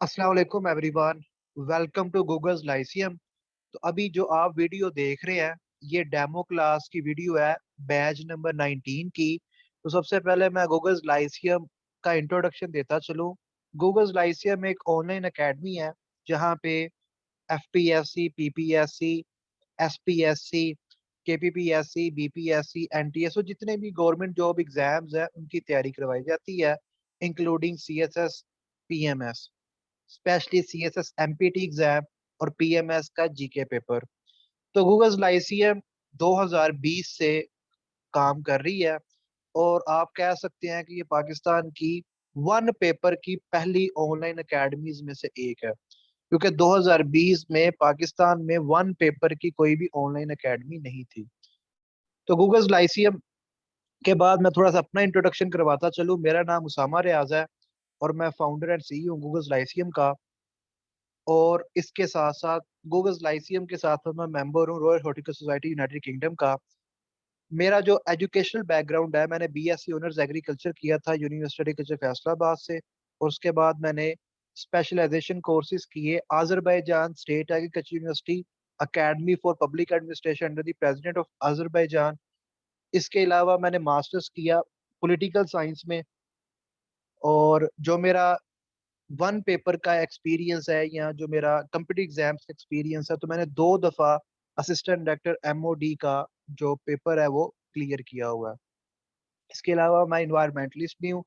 अस्सलाम वालेकुम everyone. Welcome to Google's lyceum. तो अभी जो आप वीडियो देख रहे हैं, ये डेमो क्लास की वीडियो है, बैच नंबर 19 की। तो सबसे पहले मैं गूगल्स लाइसियम का इंट्रोडक्शन देता चलूँ। गूगल्स लाइसियम एक ऑनलाइन एकेडमी है जहाँ पे एफपीएससी, पीपीएससी, एसपीएससी, केपीपीएससी, बीपीएससी, एनटीएसओ जितने भी गवर्नमेंट जॉब एग्जाम्स हैं उनकी तैयारी करवाई जाती है, including CSS, PMS, specially CSS empty exam और पीएमएस का जीके पेपर। तो गूगल लाइसियम 2020 से काम कर रही है और आप कह सकते हैं कि ये पाकिस्तान की वन पेपर की पहली ऑनलाइन एकेडमीज में से एक है, क्योंकि 2020 में पाकिस्तान में वन पेपर की कोई भी ऑनलाइन एकेडमी नहीं थी। तो गूगल लाइसियम के बाद मैं थोड़ा सा अपना इंट्रोडक्शन करवाता चलूँ। मेरा नाम उसामा रियाज है और मैं फाउंडर एंड सीईओ हूँ गूगल लाइसियम का। और इसके साथ साथ गूगल लाइसियम के साथ मैं मेंबर हूँ royal horticulture society United kingdom का। मेरा जो एजुकेशनल बैकग्राउंड है, मैंने बीएससी ऑनर्स एग्रीकल्चर किया था यूनिवर्सिटी एग्रीकल्चर फैसलाबाद से, और उसके बाद मैंने स्पेशलाइजेशन कोर्सेज किए Azerbaijan state agriculture university academy for public administration under the president of Azerbaijan. इसके अलावा मैंने मास्टर्स किया पॉलिटिकल साइंस में। और जो मेरा वन पेपर का एक्सपीरियंस है या जो मेरा कंप्यूटर एग्जाम्स का एक्सपीरियंस है, तो मैंने 2 दफा असिस्टेंट डायरेक्टर एमओडी का जो पेपर है वो क्लियर किया हुआ है। इसके अलावा मैं इन्वायरमेंटलिस्ट भी हूँ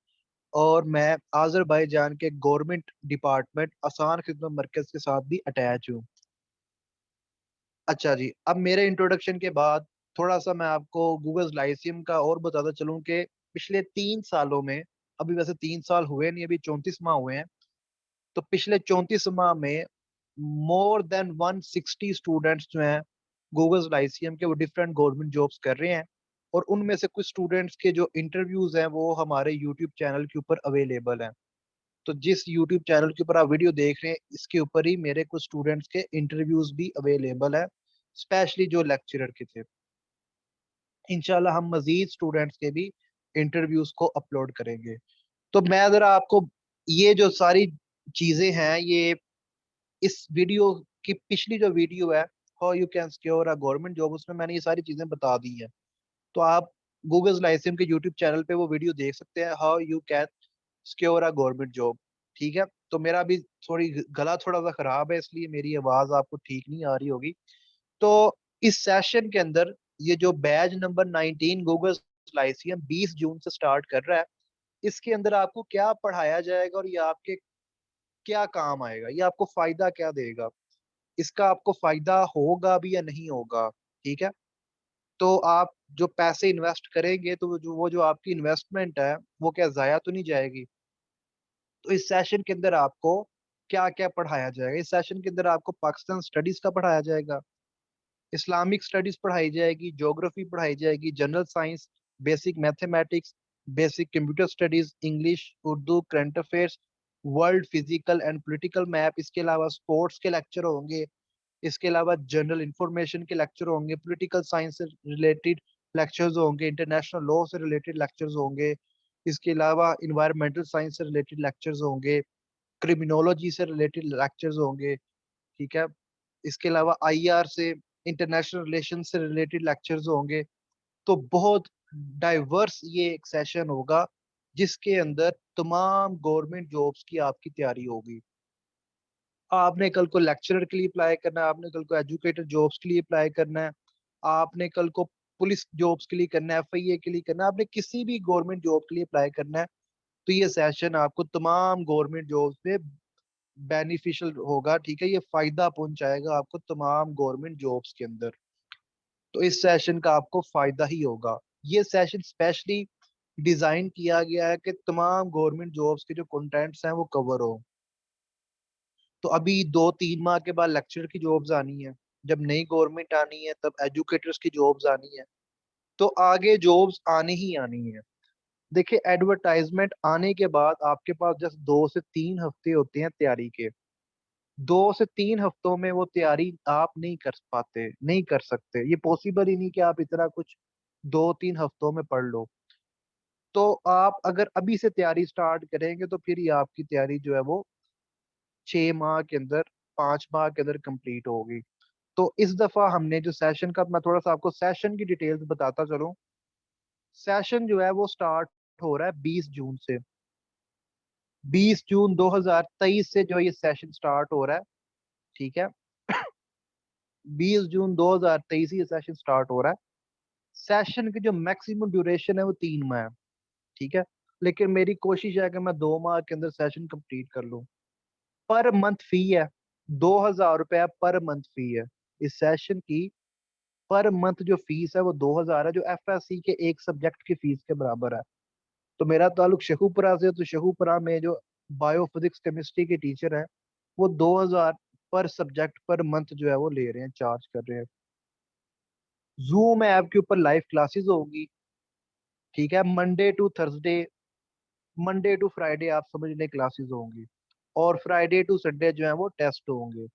और मैं आज़रबाईजान के गवर्नमेंट डिपार्टमेंट आसान खिदमत मरकज के साथ भी अटैच हूँ। अच्छा जी, अब मेरे इंट्रोडक्शन के बाद थोड़ा सा मैं आपको गूगल लाइसियम का और बताता चलूँ कि पिछले 3 सालों में, अभी वैसे 3 साल हुए नहीं, अभी 34 माह हुए हैं, तो पिछले 34 माह में मोर देन 160 स्टूडेंट्स जो हैं गूगल लाइसियम के, वो डिफरेंट गवर्नमेंट जॉब्स कर रहे हैं। और उनमें से कुछ स्टूडेंट्स के जो इंटरव्यूज हैं वो हमारे यूट्यूब चैनल के ऊपर अवेलेबल हैं। तो जिस यूट्यूब चैनल के ऊपर आप वीडियो देख रहे हैं, इसके ऊपर ही मेरे कुछ स्टूडेंट्स के इंटरव्यूज भी अवेलेबल है, स्पेशली जो लेक्चरर के थे। इंशाल्लाह हम मजीद स्टूडेंट्स के भी इंटरव्यूज को अपलोड करेंगे। तो मैं जरा आपको ये जो सारी चीजें हैं, ये इस वीडियो की पिछली जो वीडियो है, how you can secure a government job, उसमें मैंने ये सारी चीजें बता दी हैं। तो आप गूगल लाइसियम के यूट्यूब चैनल पे वो वीडियो देख सकते हैं, how you can secure a government job. ठीक है। तो मेरा अभी थोड़ी गला थोड़ा सा खराब है, इसलिए मेरी आवाज आपको ठीक नहीं आ रही होगी। तो इस सेशन के अंदर ये जो बैच नंबर 19 गूगल लाइसियम 20 जून से स्टार्ट कर रहा है, इसके अंदर आपको क्या पढ़ाया जाएगा और ये आपके क्या काम आएगा, ये आपको फायदा क्या देगा, इसका आपको फायदा होगा भी या नहीं होगा। ठीक है। तो आप जो पैसे इन्वेस्ट करेंगे, तो वो जो आपकी इन्वेस्टमेंट है वो क्या जाया तो नहीं जाएगी। तो इस सेशन के अंदर आपको क्या क्या पढ़ाया जाएगा, इस सेशन के अंदर आपको पाकिस्तान स्टडीज का पढ़ाया जाएगा, इस्लामिक स्टडीज पढ़ाई जाएगी, ज्योग्राफी पढ़ाई जाएगी, general science, basic mathematics, basic computer studies, English, Urdu, current affairs, world physical and political map. इसके अलावा स्पोर्ट्स के लेक्चर होंगे। इसके अलावा जनरल इंफॉर्मेशन के लेक्चर होंगे, पॉलिटिकल साइंस से रिलेटेड लेक्चर्स होंगे, इंटरनेशनल लॉ से रिलेटेड लेक्चर्स होंगे। इसके अलावा इन्वायरमेंटल साइंस से रिलेटेड लेक्चर्स होंगे, क्रिमिनोलॉजी से रिलेटेड लेक्चर्स होंगे। ठीक है। इसके अलावा आईआर से, इंटरनेशनल रिलेशन से रिलेटेड लेक्चर्स होंगे। तो बहुत डाइवर्स ये एक सेशन होगा जिसके अंदर तमाम गवर्नमेंट जॉब्स की आपकी तैयारी होगी। आपने कल को लेक्चरर के लिए अप्लाई करना है, आपने कल को एजुकेटर जॉब्स के लिए अप्लाई करना है, आपने कल को पुलिस जॉब्स के लिए करना है, एफआईए के लिए करना है, आपने किसी भी गवर्नमेंट जॉब के लिए अप्लाई करना है, तो ये सेशन आपको तमाम गवर्नमेंट जॉब्स में बेनिफिशियल होगा। ठीक है। ये फायदा पहुंचाएगा आपको तमाम गवर्नमेंट जॉब्स के अंदर। तो इस सेशन का आपको फायदा ही होगा। ये सेशन स्पेशली डिजाइन किया गया है कि तमाम गवर्नमेंट जॉब्स के जो कंटेंट्स हैं वो कवर हो। तो अभी 2-3 माह के बाद लेक्चर की जॉब्स आनी है, जब नई गवर्नमेंट आनी है तब एजुकेटर्स की जॉब्स आनी है। तो आगे जॉब्स आनी ही आनी है। देखिए, एडवर्टाइजमेंट आने के बाद आपके पास जस्ट 2 से 3 हफ्ते होते हैं तैयारी के। 2 से 3 हफ्तों में वो तैयारी आप नहीं कर पाते, नहीं कर सकते, ये पॉसिबल ही नहीं कि आप इतना कुछ 2-3 हफ्तों में पढ़ लो। तो आप अगर अभी से तैयारी स्टार्ट करेंगे तो फिर ये आपकी तैयारी जो है वो 6 माह के अंदर, 5 माह के अंदर कंप्लीट होगी। तो इस दफा हमने जो सेशन का, मैं थोड़ा सा आपको सेशन की डिटेल्स बताता चलूं। सेशन जो है वो स्टार्ट हो रहा है 20 जून से। 20 जून 2023 से जो ये सेशन स्टार्ट हो रहा है, ठीक है। 20 जून 2023 ये सेशन स्टार्ट हो रहा है। सेशन की जो मैक्सिमम ड्यूरेशन है वो 3 माह है, ठीक है। लेकिन मेरी कोशिश है कि मैं 2 माह के अंदर सेशन कंप्लीट कर लूं। पर मंथ फी है, 2,000 रुपया पर मंथ फी है इस सेशन की। पर मंथ जो फीस है वो 2,000 है, जो FSC के एक सब्जेक्ट की फीस के बराबर है। तो मेरा ताल्लुक शेखुपुरा से है, तो शेखुपुरा में जो बायो फिजिक्स केमिस्ट्री के टीचर हैं, वो 2,000 पर सब्जेक्ट पर मंथ जो है वो ले रहे हैं, चार्ज कर रहे हैं। जूम ऐप के ऊपर लाइव क्लासेस होगी, ठीक है। मंडे टू फ्राइडे आप समझ लें क्लासेस होंगी, और फ्राइडे टू संडे जो है वो टेस्ट होंगे।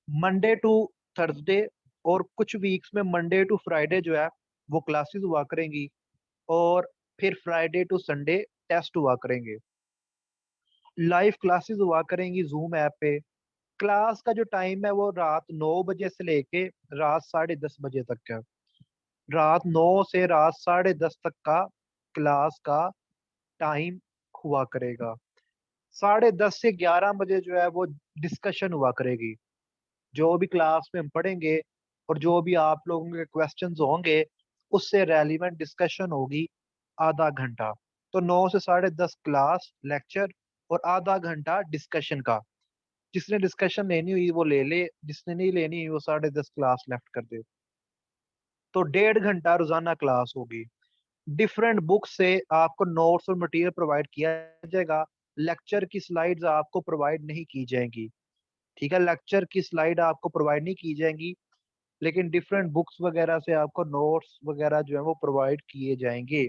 मंडे टू थर्सडे, और कुछ वीक्स में मंडे टू फ्राइडे जो है वो क्लासेस हुआ करेंगी, और फिर फ्राइडे टू संडे टेस्ट हुआ करेंगे। लाइव क्लासेस हुआ करेंगी जूम ऐप पे। क्लास का जो टाइम है वो रात 9 बजे से लेके रात 10:30 बजे तक है। रात 9 से रात 10:30 तक का क्लास का टाइम हुआ करेगा। 10:30 से 11 बजे जो है वो डिस्कशन हुआ करेगी। जो भी क्लास में हम पढ़ेंगे और जो भी आप लोगों के क्वेश्चंस होंगे, उससे रेलिवेंट डिस्कशन होगी आधा घंटा। तो 9 से 10:30 क्लास लेक्चर, और आधा घंटा डिस्कशन का। जिसने डिस्कशन लेनी हुई वो ले ले, जिसने नहीं लेनी हुई वो 10:30 क्लास लेफ्ट कर दे। तो 1.5 घंटा रोजाना क्लास होगी। डिफरेंट बुक से आपको नोट्स और मटेरियल प्रोवाइड किया जाएगा। लेक्चर की स्लाइड्स आपको प्रोवाइड नहीं की जाएंगी, ठीक है। लेक्चर की स्लाइड आपको प्रोवाइड नहीं की जाएंगी, लेकिन डिफरेंट बुक्स वगैरह से आपको नोट्स वगैरह जो है वो प्रोवाइड किए जाएंगे।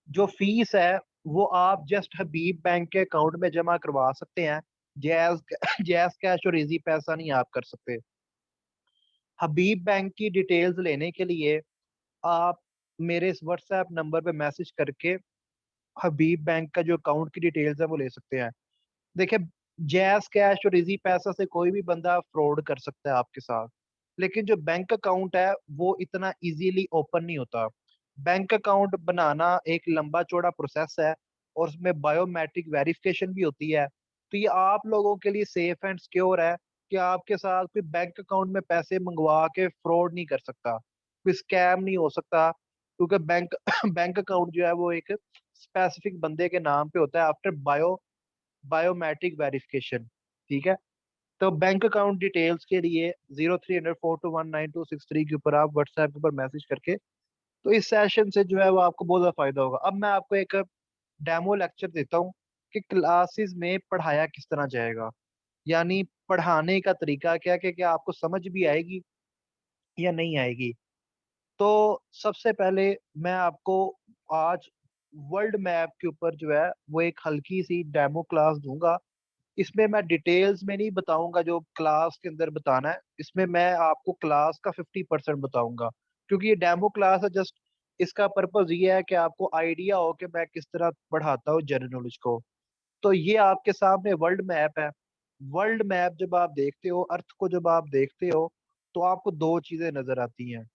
जो फीस है वो आप जस्ट हबीब बैंक के अकाउंट में जमा करवा सकते हैं। जैज जैज कैश और इजी पैसा नहीं आप कर सकते। हबीब बैंक की डिटेल्स लेने के लिए आप मेरे इस व्हाट्सएप नंबर पे मैसेज करके हबीब बैंक का जो अकाउंट की डिटेल्स है वो ले सकते हैं। देखिए, जैज कैश और इजी पैसा से कोई भी बंदा फ्रॉड कर सकता है आपके साथ, लेकिन जो बैंक अकाउंट है वो इतना इजीली ओपन नहीं होता। बैंक अकाउंट बनाना एक लंबा चौड़ा प्रोसेस है, और उसमें बायोमेट्रिक वेरिफिकेशन भी होती है। तो ये आप लोगों के लिए सेफ एंड सिक्योर है कि आपके साथ कोई बैंक अकाउंट में पैसे मंगवा के फ्रॉड नहीं कर सकता, कोई स्कैम नहीं हो सकता। क्योंकि बैंक बैंक अकाउंट जो है वो एक स्पेसिफिक बंदे के नाम पे होता है आफ्टर बायोमेट्रिक वेरिफिकेशन, ठीक है। तो बैंक अकाउंट डिटेल्स के लिए 03004219 263 के ऊपर आप व्हाट्सएप के ऊपर मैसेज करके, तो इस सेशन से जो है वो आपको बहुत ज्यादा फायदा होगा। अब मैं आपको एक डेमो लेक्चर देता हूँ कि क्लासेस में पढ़ाया किस तरह जाएगा, यानी पढ़ाने का तरीका क्या, क्या आपको समझ भी आएगी या नहीं आएगी। तो सबसे पहले मैं आपको आज वर्ल्ड मैप के ऊपर जो है वो एक हल्की सी डेमो क्लास दूंगा। इसमें मैं डिटेल्स में नहीं बताऊंगा जो क्लास के अंदर बताना है, इसमें मैं आपको क्लास का 50% बताऊंगा, क्योंकि ये डेमो क्लास है। जस्ट इसका पर्पज ये है कि आपको आइडिया हो कि मैं किस तरह पढ़ाता हूँ जनरल नॉलेज को। तो ये आपके सामने वर्ल्ड मैप है। वर्ल्ड मैप जब आप देखते हो, अर्थ को जब आप देखते हो, तो आपको दो चीजें नजर आती हैं।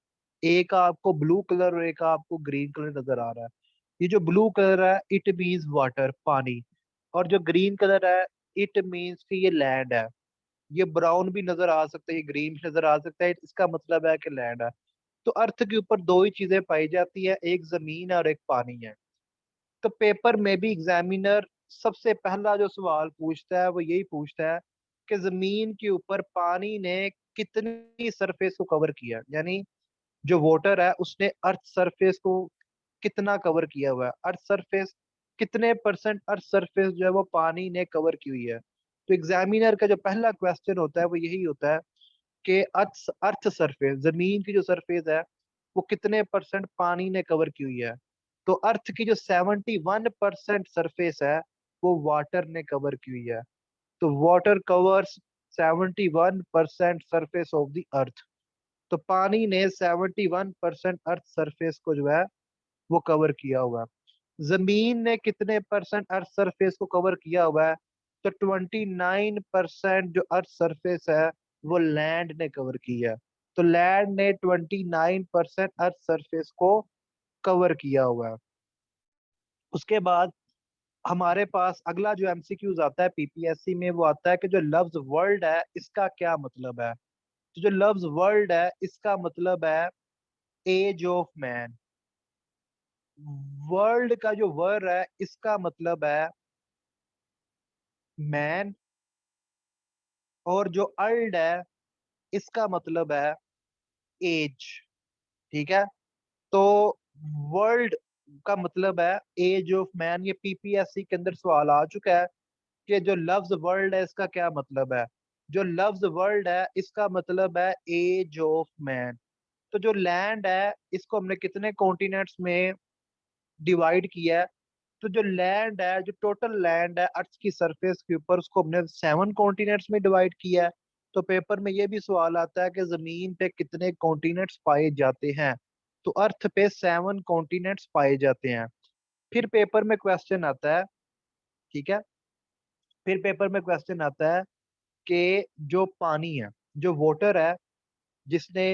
एक आपको ब्लू कलर और एक आपको ग्रीन कलर नजर आ रहा है। ये जो ब्लू कलर है इट मीन्स वाटर, पानी। और जो ग्रीन कलर है इट मीन्स कि ये लैंड है। ये ब्राउन भी नजर आ सकता है, ये ग्रीन भी नजर आ सकता है, इसका मतलब है कि लैंड है। तो अर्थ के ऊपर दो ही चीजें पाई जाती है, एक जमीन है और एक पानी है। तो पेपर में भी एग्जामिनर सबसे पहला जो सवाल पूछता है वो यही पूछता है कि जमीन के ऊपर पानी ने कितनी सरफेस को कवर किया, यानी जो वोटर है उसने अर्थ सरफेस को कितना कवर किया हुआ है। अर्थ सरफेस कितने परसेंट अर्थ सरफेस जो है वो पानी ने कवर की हुई है। तो एग्जामिनर का जो पहला क्वेश्चन होता है वो यही होता है कि अर्थ अर्थ सरफेस, जमीन की जो सरफेस है वो कितने परसेंट पानी ने कवर की हुई है। तो अर्थ की जो 71% सरफेस है वो वाटर ने कवर की हुई है। तो water covers 71% surface of the earth. तो पानी ने 71% अर्थ सरफेस को जो है वो कवर किया हुआ है। जमीन ने कितने परसेंट अर्थ सरफेस को कवर किया हुआ है? तो 29% जो अर्थ सरफेस है वो लैंड ने कवर किया है। तो लैंड ने 29% अर्थ सरफेस को कवर किया हुआ है। उसके बाद हमारे पास अगला जो एमसीक्यूज आता है पीपीएससी में, वो आता है कि जो लफ्ज वर्ल्ड है इसका क्या मतलब है। तो जो लफ्ज वर्ल्ड है इसका मतलब है एज ऑफ मैन। वर्ल्ड का जो वर्ड है इसका मतलब है मैन, और जो अर्ल्ड है इसका मतलब है एज। ठीक है। तो वर्ल्ड का मतलब है एज ऑफ मैन। ये पीपीएससी के अंदर सवाल आ चुका है कि जो लफ्ज वर्ल्ड है इसका क्या मतलब है। जो लफ्ज वर्ल्ड है इसका मतलब है एज ऑफ मैन। तो जो लैंड है इसको हमने कितने कॉन्टिनेंट्स में डिवाइड किया है? तो जो लैंड है, जो टोटल लैंड है अर्थ की सरफेस के ऊपर, उसको हमने 7 कॉन्टिनेंट्स में डिवाइड किया है। तो पेपर में ये भी सवाल आता है कि जमीन पे कितने कॉन्टिनेंट्स पाए जाते हैं? तो अर्थ पे 7 कॉन्टिनेंट्स पाए जाते हैं। फिर पेपर में क्वेश्चन आता है, ठीक है, फिर पेपर में क्वेश्चन आता है कि जो पानी है, जो वाटर है, जिसने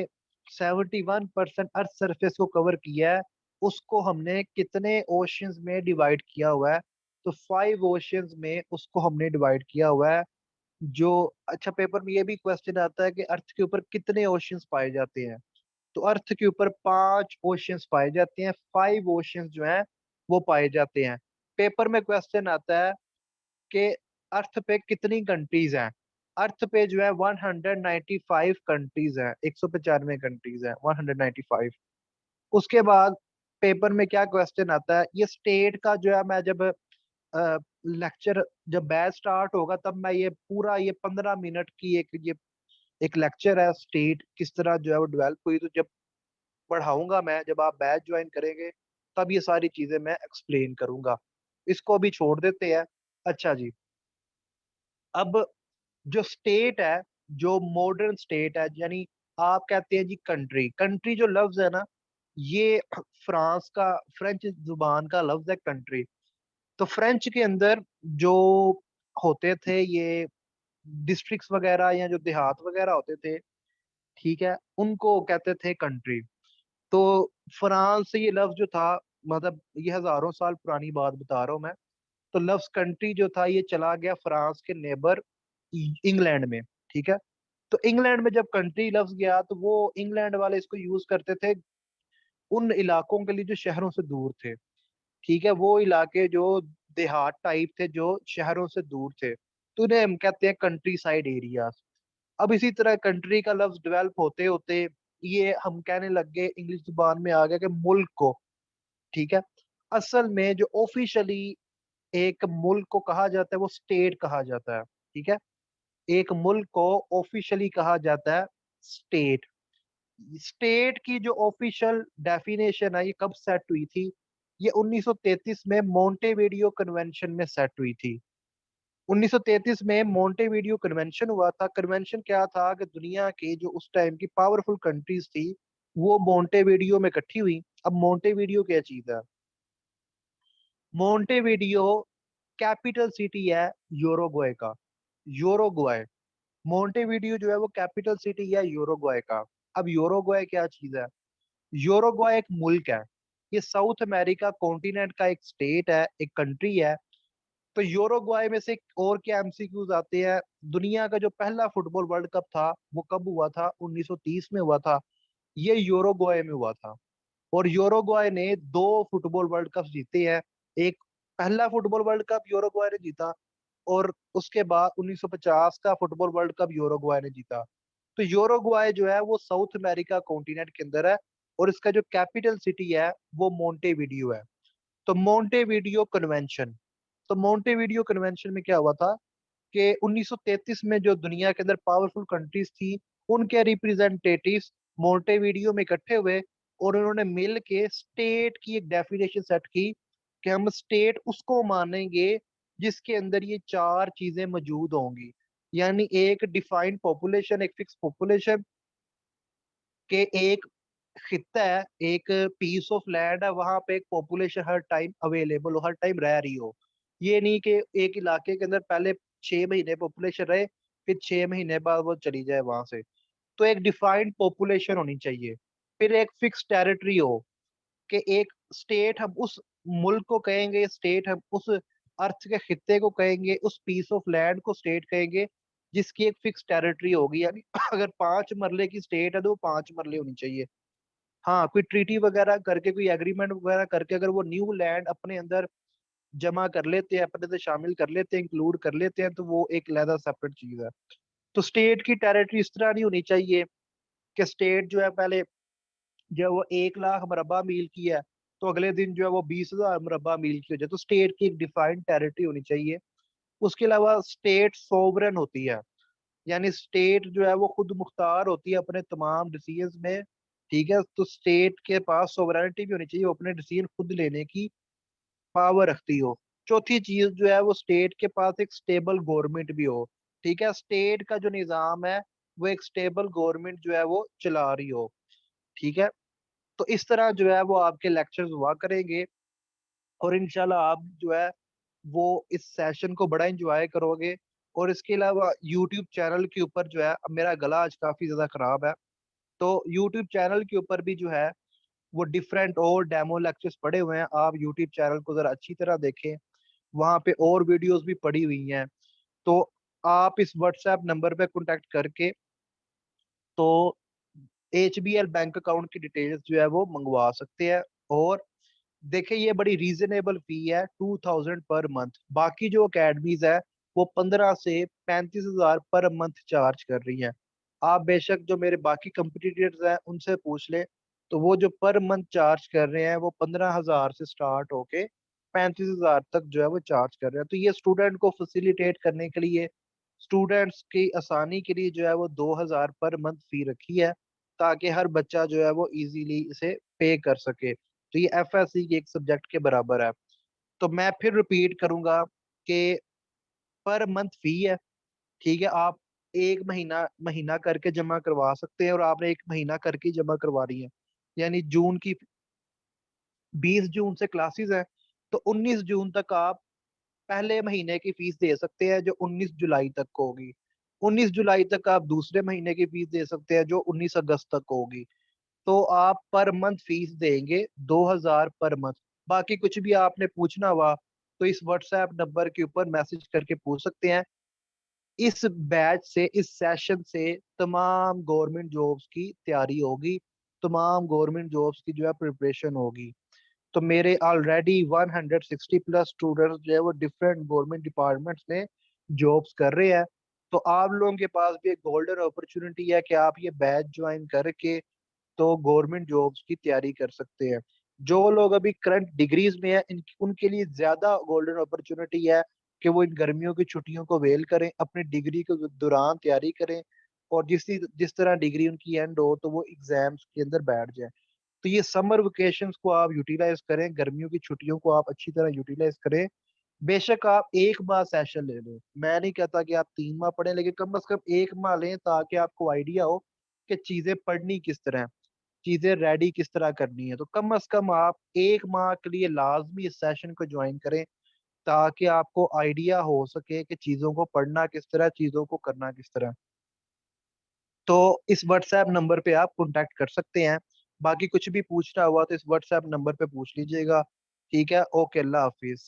71% अर्थ सरफेस को कवर किया है, उसको हमने कितने ओशियंस में डिवाइड किया हुआ है? तो 5 ओशियंस में उसको हमने डिवाइड किया हुआ है। जो अच्छा, पेपर में ये भी क्वेश्चन आता है कि अर्थ के ऊपर कितने ओशियंस पाए जाते हैं? तो अर्थ के ऊपर 5 ओशियंस पाए जाते हैं, 5 ओशियंस जो हैं वो पाए जाते हैं। पेपर में क्वेश्चन आता है कि अर्थ पे कितनी कंट्रीज हैं? अर्थ पे जो है 195 कंट्रीज हैं, 195 कंट्रीज हैं, 195। उसके बाद पेपर में क्या क्वेश्चन आता है, ये स्टेट का जो है, मैं जब लेक्चर, जब बैच स्टार्ट होगा तब मैं ये पूरा, ये 15 मिनट की एक लेक्चर है स्टेट किस तरह जो है वो डेवलप हुई, तो जब पढ़ाऊंगा मैं, जब आप बैच ज्वाइन करेंगे तब ये सारी चीजें मैं एक्सप्लेन करूंगा। इसको भी छोड़ देते हैं। अच्छा जी, अब जो स्टेट है, जो मॉडर्न स्टेट है, यानी आप कहते हैं जी कंट्री, कंट्री जो लफ्ज है ना, ये फ्रांस का, फ्रेंच जुबान का लफ्ज है कंट्री। तो फ्रेंच के अंदर जो होते थे ये डिस्ट्रिक्ट्स वगैरह या जो देहात वगैरह होते थे, ठीक है, उनको कहते थे कंट्री। तो फ्रांस से ये लफ्ज जो था, मतलब ये हजारों साल पुरानी बात बता रहा हूँ मैं। तो लफ्ज कंट्री जो था ये चला गया फ्रांस के नेबर इंग्लैंड में। ठीक है। तो इंग्लैंड में जब कंट्री लफ्ज गया तो वो इंग्लैंड वाले इसको यूज करते थे उन इलाकों के लिए जो शहरों से दूर थे। ठीक है, वो इलाके जो देहात टाइप थे, जो शहरों से दूर थे, तो उन्हें हम कहते हैं कंट्री साइड एरियाज। अब इसी तरह कंट्री का लफ्ज डेवलप होते होते ये हम कहने लग गए, इंग्लिश जुबान में आ गया कि मुल्क को। ठीक है। असल में जो ऑफिशियली एक मुल्क को कहा जाता है वो स्टेट कहा जाता है। ठीक है। एक मुल्क को ऑफिशियली कहा जाता है स्टेट। स्टेट की जो ऑफिशियल डेफिनेशन है ये कब सेट हुई थी? ये 1933 में मोंटेविडियो कन्वेंशन में सेट हुई थी। 1933 में मोंटेविडियो कन्वेंशन हुआ था। कन्वेंशन क्या था कि दुनिया की जो उस टाइम की पावरफुल कंट्रीज थी वो मोंटेविडियो में इकट्ठी हुई। अब मोंटेविडियो क्या चीज है? मोंटेविडियो कैपिटल सिटी है यूरुग्वे का। यूरुग्वे, मोंटेविडियो जो है वो कैपिटल सिटी है यूरुग्वे का। अब यूरुग्वे क्या चीज है? यूरुग्वे एक मुल्क है। ये साउथ अमेरिका कॉन्टिनेंट का एक स्टेट है, एक कंट्री है। तो यूरुग्वे में से और क्या एमसीक्यूज आते हैं? दुनिया का जो पहला फुटबॉल वर्ल्ड कप था वो कब हुआ था? 1930 में हुआ था। ये यूरुग्वे में हुआ था। और यूरुग्वे ने 2 फुटबॉल वर्ल्ड कप जीते हैं। एक पहला फुटबॉल वर्ल्ड कप यूरुग्वे ने जीता, और उसके बाद 1950 का फुटबॉल वर्ल्ड कप यूरुग्वे ने जीता। तो यूरुग्वे जो है वो साउथ अमेरिका कॉन्टिनेंट के अंदर है, और इसका जो कैपिटल सिटी है वो मोंटेविडियो है। तो मोंटेविडियो कन्वेंशन, तो मोंटेविडियो कन्वेंशन में क्या हुआ था कि 1933 में जो दुनिया के अंदर पावरफुल कंट्रीज थी उनके रिप्रेजेंटेटिव्स मोंटेविडियो में इकट्ठे हुए, और उन्होंने मिल के स्टेट की एक डेफिनेशन सेट की कि हम स्टेट उसको मानेंगे जिसके अंदर ये 4 चीजें मौजूद होंगी। यानी एक डिफाइंड पॉपुलेशन, एक फिक्स पॉपुलेशन के, एक खित्ता है, एक पीस ऑफ लैंड है, वहां पे एक पॉपुलेशन हर टाइम अवेलेबल हो, हर टाइम रह रही हो। ये नहीं कि एक इलाके के अंदर पहले 6 महीने पॉपुलेशन रहे, फिर 6 महीने बाद वो चली जाए वहां से। तो एक डिफाइंड पॉपुलेशन होनी चाहिए। फिर एक फिक्स टेरिटरी हो, कि एक स्टेट हम उस मुल्क को कहेंगे, स्टेट हम उस अर्थ के खित्ते को कहेंगे, उस पीस ऑफ लैंड को स्टेट कहेंगे, जिसकी एक फिक्स टेरिटरी होगी। यानी अगर 5 मरले की स्टेट है तो वो 5 मरले होनी चाहिए। हाँ, कोई ट्रीटी वगैरह करके, कोई एग्रीमेंट वगैरह करके अगर वो न्यू लैंड अपने अंदर जमा कर लेते हैं, अपने अंदर शामिल कर लेते हैं, इंक्लूड कर लेते हैं, तो वो एक अलग सेपरेट चीज है। तो स्टेट की टेरिटरी इस तरह नहीं होनी चाहिए कि स्टेट जो है पहले जब वो 1 लाख मुरब्बा मील की है, तो अगले दिन जो है वो 20,000 मुरब्बा मील की हो जाए। तो स्टेट की एक डिफाइंड टेरिटरी होनी चाहिए। उसके अलावा स्टेट सोवरन होती है, यानी स्टेट जो है वो खुद मुख्तार होती है अपने तमाम डिसीजन में। ठीक है, तो स्टेट के पास सोवरेनिटी भी होनी चाहिए, वो अपने डिसीजन खुद लेने की पावर रखती हो। चौथी चीज जो है वो स्टेट के पास एक स्टेबल गवर्नमेंट भी हो। ठीक है, स्टेट का जो निज़ाम है वो एक स्टेबल गवर्नमेंट जो है वो चला रही हो। ठीक है, तो इस तरह जो है वो आपके लेक्चर्स हुआ करेंगे, और इंशाल्लाह आप जो है वो इस सेशन को बड़ा एंजॉय करोगे। और इसके अलावा यूट्यूब चैनल के ऊपर जो है, अब मेरा गला आज काफी ज्यादा खराब है, तो यूट्यूब चैनल के ऊपर भी जो है वो डिफरेंट और डेमो लेक्चर्स पड़े हुए हैं। आप यूट्यूब चैनल को जरा अच्छी तरह देखें, वहाँ पे और वीडियोस भी पड़ी हुई हैं। तो आप इस व्हाट्सएप नंबर पे कांटेक्ट करके तो HBL बैंक अकाउंट की डिटेल्स जो है वो मंगवा सकते हैं। और देखिए, ये बड़ी रीजनेबल फी है, 2,000 पर मंथ। बाकी जो अकेडमीज है वो 15 से 35 हजार पर मंथ चार्ज कर रही हैं। आप बेशक जो मेरे बाकी कंपटीटर्स हैं उनसे पूछ ले, तो वो जो पर मंथ चार्ज कर रहे हैं वो 15 हजार से स्टार्ट होके 35 हजार तक जो है वो चार्ज कर रहे हैं। तो ये स्टूडेंट को फैसिलिटेट करने के लिए, स्टूडेंट्स की आसानी के लिए जो है वो 2,000 पर मंथ फी रखी है, ताकि हर बच्चा जो है वो इजीली इसे पे कर सके। तो ये FSC के एक सब्जेक्ट के बराबर है। तो मैं फिर रिपीट करूंगा कि पर मंथ फी है। ठीक है, आप एक महीना महीना करके जमा करवा सकते हैं, और आपने एक महीना करके जमा करवा रही है। यानी जून की 20 जून से क्लासेस है, तो 19 जून तक आप पहले महीने की फीस दे सकते हैं, जो 19 जुलाई तक को होगी। 19 जुलाई तक आप दूसरे महीने की फीस दे सकते हैं, जो 19 अगस्त तक को होगी। तो आप पर मंथ फीस देंगे 2,000 पर मंथ। बाकी कुछ भी आपने पूछना हुआ तो इस व्हाट्सएप नंबर के ऊपर मैसेज करके पूछ सकते हैं। इस बैच से, इस सेशन से तमाम गवर्नमेंट जॉब्स की तैयारी होगी, तमाम गवर्नमेंट जॉब्स की जो है प्रिपरेशन होगी। तो मेरे ऑलरेडी 160+ स्टूडेंट्स जो है वो डिफरेंट गवर्नमेंट डिपार्टमेंट्स में जॉब्स कर रहे हैं। तो आप लोगों के पास भी एक गोल्डन अपॉर्चुनिटी है कि आप ये बैच ज्वाइन करके तो गवर्नमेंट जॉब्स की तैयारी कर सकते हैं। जो लोग अभी करंट डिग्रीज में है, उनके लिए ज्यादा गोल्डन अपॉर्चुनिटी है कि वो इन गर्मियों की छुट्टियों को वेल करें, अपनी डिग्री के दौरान तैयारी करें, और जिस तरह डिग्री उनकी एंड हो तो वो एग्जाम्स के अंदर बैठ जाए। तो ये समर वेकेशंस को आप यूटिलाइज करें, गर्मियों की छुट्टियों को आप अच्छी तरह यूटिलाइज करें। बेशक आप 1 माह सेशन ले लें, मैं नहीं कहता कि आप 3 माह पढ़ें, लेकिन कम से कम 1 माह लें, ताकि आपको आइडिया हो कि चीजें पढ़नी किस तरह है, चीजें रेडी किस तरह करनी है। तो कम से कम आप 1 माह के लिए लाजमी इस सेशन को ज्वाइन करें, ताकि आपको आइडिया हो सके कि चीजों को पढ़ना किस तरह, चीजों को करना किस तरह। तो इस व्हाट्सएप नंबर पे आप कांटेक्ट कर सकते हैं। बाकी कुछ भी पूछना हुआ तो इस व्हाट्सएप नंबर पे पूछ लीजिएगा। ठीक है, ओके, अल्लाह हाफिज।